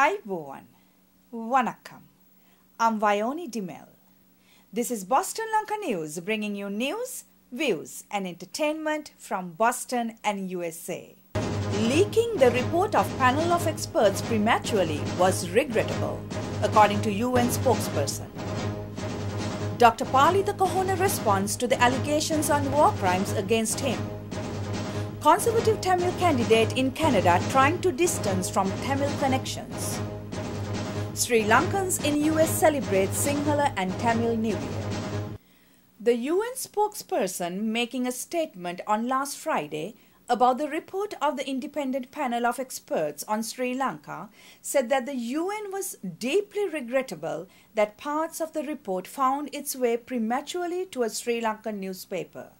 Ayubowan, Vanakkam. I'm Vayoni Dimel. This is Boston Lanka News, bringing you news, views and entertainment from Boston and USA. Leaking the report of panel of experts prematurely was regrettable, according to UN spokesperson. Dr. Palith Kohona responds to the allegations on war crimes against him. Conservative Tamil candidate in Canada trying to distance from Tamil connections. Sri Lankans in US celebrate Sinhala and Tamil New Year. The UN spokesperson making a statement on last Friday about the report of the independent panel of experts on Sri Lanka said that the UN was deeply regrettable that parts of the report found its way prematurely to a Sri Lankan newspaper.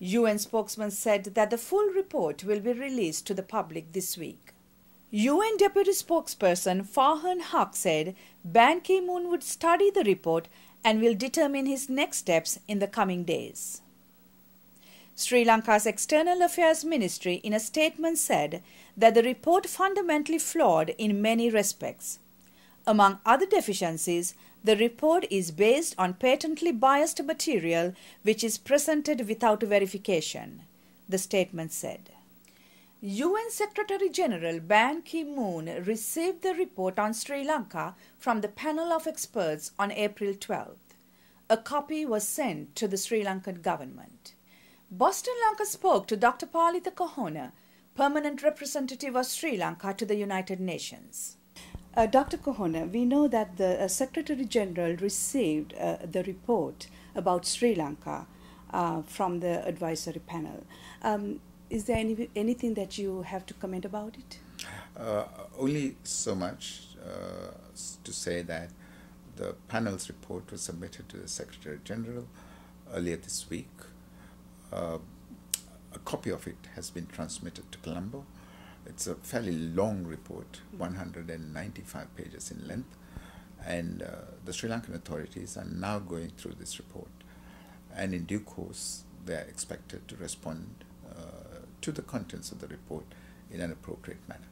UN spokesman said that the full report will be released to the public this week. UN Deputy Spokesperson Farhan Haq said Ban Ki-moon would study the report and will determine his next steps in the coming days. Sri Lanka's External Affairs Ministry in a statement said that the report fundamentally flawed in many respects. Among other deficiencies, the report is based on patently biased material which is presented without verification, the statement said. UN Secretary-General Ban Ki-moon received the report on Sri Lanka from the panel of experts on April 12th. A copy was sent to the Sri Lankan government. Boston Lanka spoke to Dr. Palith Kohona, permanent representative of Sri Lanka to the United Nations. Dr. Kohona, we know that the Secretary General received the report about Sri Lanka from the advisory panel. Is there anything that you have to comment about it? Only so much to say that the panel's report was submitted to the Secretary General earlier this week. A copy of it has been transmitted to Colombo. It's a fairly long report, 195 pages in length, and the Sri Lankan authorities are now going through this report, and in due course they are expected to respond to the contents of the report in an appropriate manner.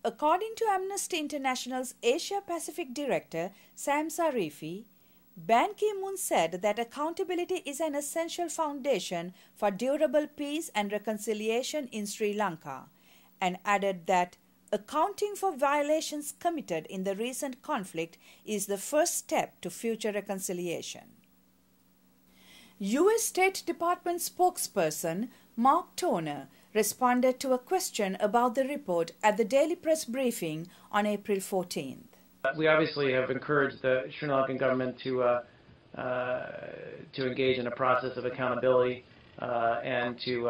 According to Amnesty International's Asia-Pacific Director Sam Sarifi, Ban Ki-moon said that accountability is an essential foundation for durable peace and reconciliation in Sri Lanka, and added that accounting for violations committed in the recent conflict is the first step to future reconciliation. U.S. State Department spokesperson Mark Toner responded to a question about the report at the daily press briefing on April 14th. We obviously have encouraged the Sri Lankan government to engage in a process of accountability and to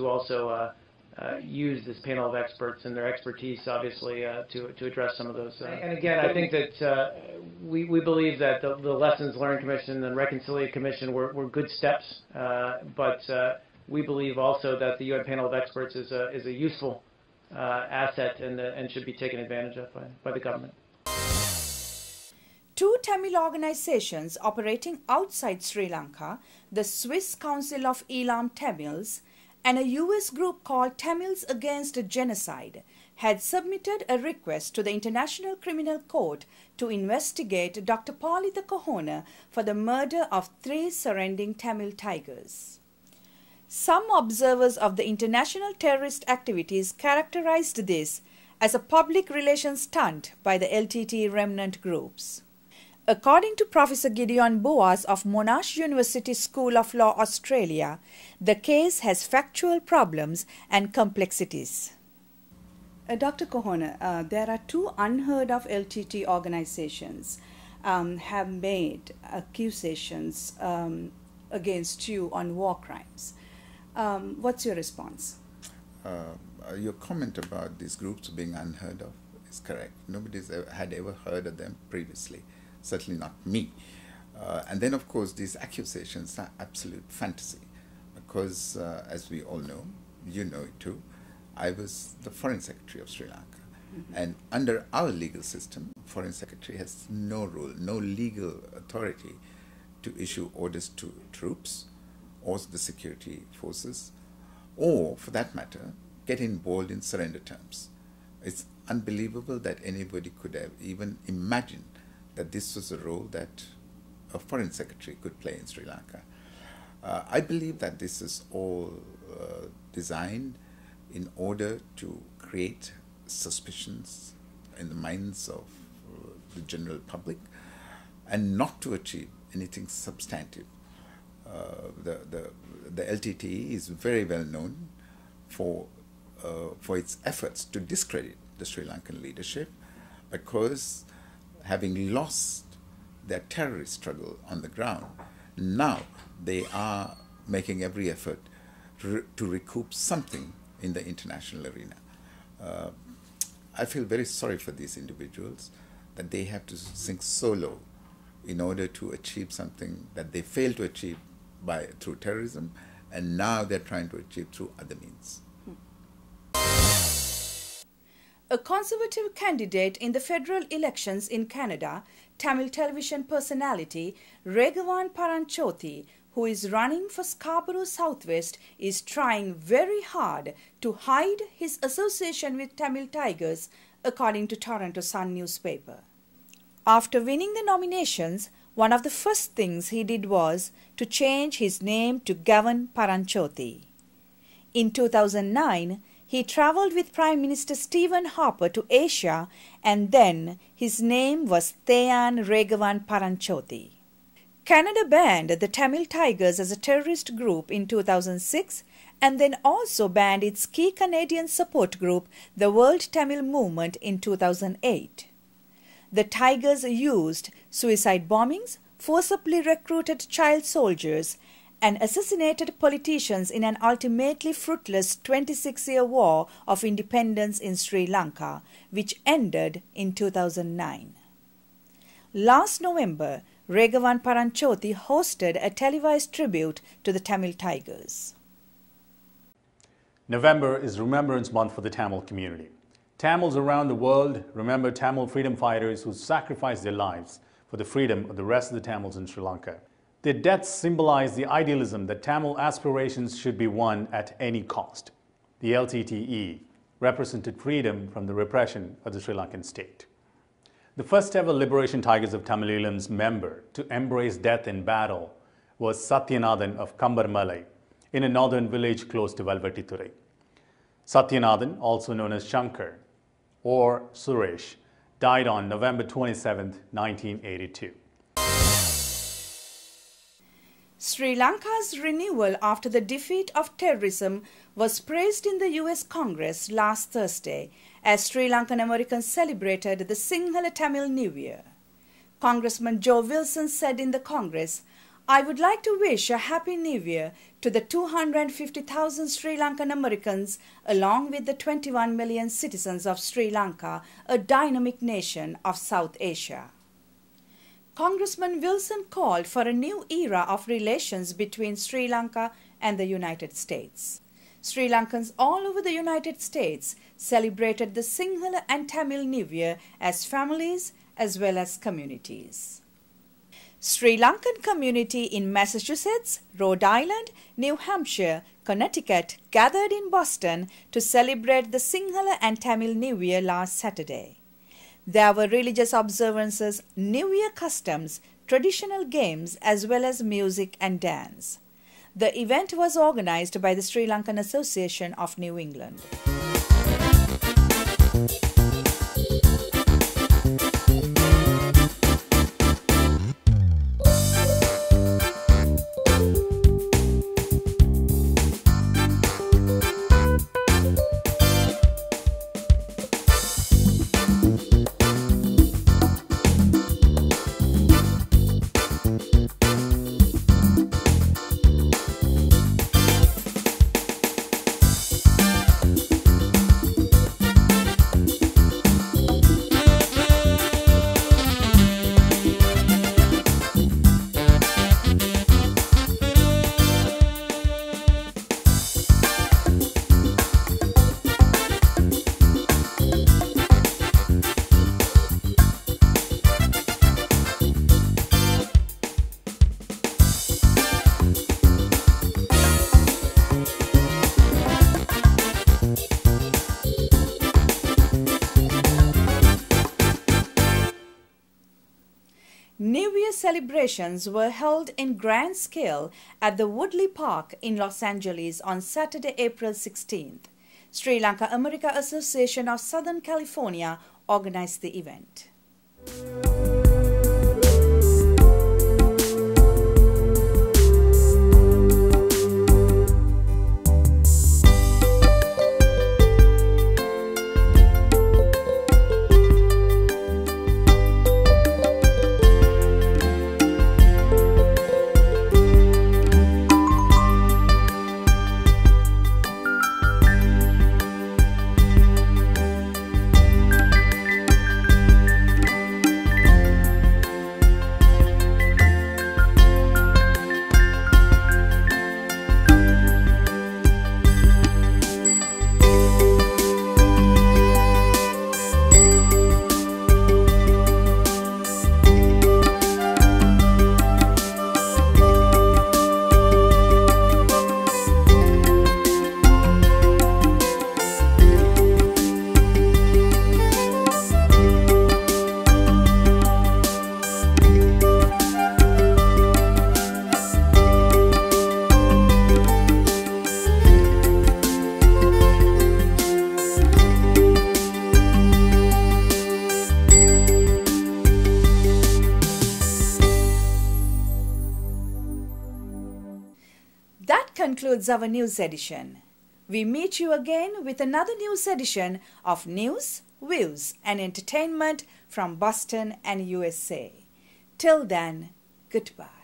also use this panel of experts and their expertise, obviously, to address some of those. And again, I think that we believe that the Lessons Learned Commission and Reconciliation Commission were good steps, but we believe also that the UN panel of experts is a useful asset and should be taken advantage of by the government. Two Tamil organizations operating outside Sri Lanka, the Swiss Council of Elam Tamils and a US group called Tamils Against Genocide, had submitted a request to the International Criminal Court to investigate Dr. Palith Kohona for the murder of 3 surrendering Tamil tigers. Some observers of the international terrorist activities characterized this as a public relations stunt by the LTT remnant groups. According to Professor Gideon Boas of Monash University School of Law, Australia, the case has factual problems and complexities. Dr. Kohona, there are 2 unheard of LTT organizations have made accusations against you on war crimes. What's your response? Your comment about these groups being unheard of is correct. Nobody had ever heard of them previously. Certainly not me. And then, of course, these accusations are absolute fantasy because, as we all know, you know it too, I was the Foreign Secretary of Sri Lanka. Mm-hmm. And under our legal system, Foreign Secretary has no role, no legal authority to issue orders to troops or the security forces, or, for that matter, get involved in surrender terms. It's unbelievable that anybody could have even imagined that this was a role that a foreign secretary could play in Sri Lanka. I believe that this is all designed in order to create suspicions in the minds of the general public and not to achieve anything substantive. The LTTE is very well known for its efforts to discredit the Sri Lankan leadership, because having lost their terrorist struggle on the ground, now they are making every effort to recoup something in the international arena. I feel very sorry for these individuals that they have to sink so low in order to achieve something that they failed to achieve through terrorism, and now they're trying to achieve through other means. A Conservative candidate in the federal elections in Canada, Tamil television personality Regavan Paranchothi, who is running for Scarborough Southwest, is trying very hard to hide his association with Tamil Tigers, according to Toronto Sun newspaper. After winning the nominations, one of the first things he did was to change his name to Gavan Paranchothi. In 2009, he travelled with Prime Minister Stephen Harper to Asia, and then his name was Theyan Regavan Paranchothi. Canada banned the Tamil Tigers as a terrorist group in 2006 and then also banned its key Canadian support group, the World Tamil Movement, in 2008. The Tigers used suicide bombings, forcibly recruited child soldiers, and assassinated politicians in an ultimately fruitless 26-year war of independence in Sri Lanka, which ended in 2009. Last November, Regavan Paranchothi hosted a televised tribute to the Tamil Tigers. November is Remembrance Month for the Tamil community. Tamils around the world remember Tamil freedom fighters who sacrificed their lives for the freedom of the rest of the Tamils in Sri Lanka. Their deaths symbolize the idealism that Tamil aspirations should be won at any cost. The LTTE represented freedom from the repression of the Sri Lankan state. The first ever Liberation Tigers of Tamileelam's member to embrace death in battle was Satyanathan of Kambarmalai in a northern village close to Valvatithurai. Satyanathan, also known as Shankar or Suresh, died on November 27, 1982. Sri Lanka's renewal after the defeat of terrorism was praised in the US Congress last Thursday as Sri Lankan Americans celebrated the Sinhala Tamil New Year. Congressman Joe Wilson said in the Congress, "I would like to wish a Happy New Year to the 250,000 Sri Lankan Americans along with the 21 million citizens of Sri Lanka, a dynamic nation of South Asia." Congressman Wilson called for a new era of relations between Sri Lanka and the United States. Sri Lankans all over the United States celebrated the Sinhala and Tamil New Year as families as well as communities. Sri Lankan community in Massachusetts, Rhode Island, New Hampshire, Connecticut gathered in Boston to celebrate the Sinhala and Tamil New Year last Saturday. There were religious observances, New Year customs, traditional games, as well as music and dance. The event was organized by the Sri Lankan Association of New England. celebrations were held in grand scale at the Woodley Park in Los Angeles on Saturday, April 16th. Sri Lanka America Association of Southern California organized the event. That concludes our news edition. We meet you again with another news edition of News, Views and Entertainment from Boston and USA. Till then, goodbye.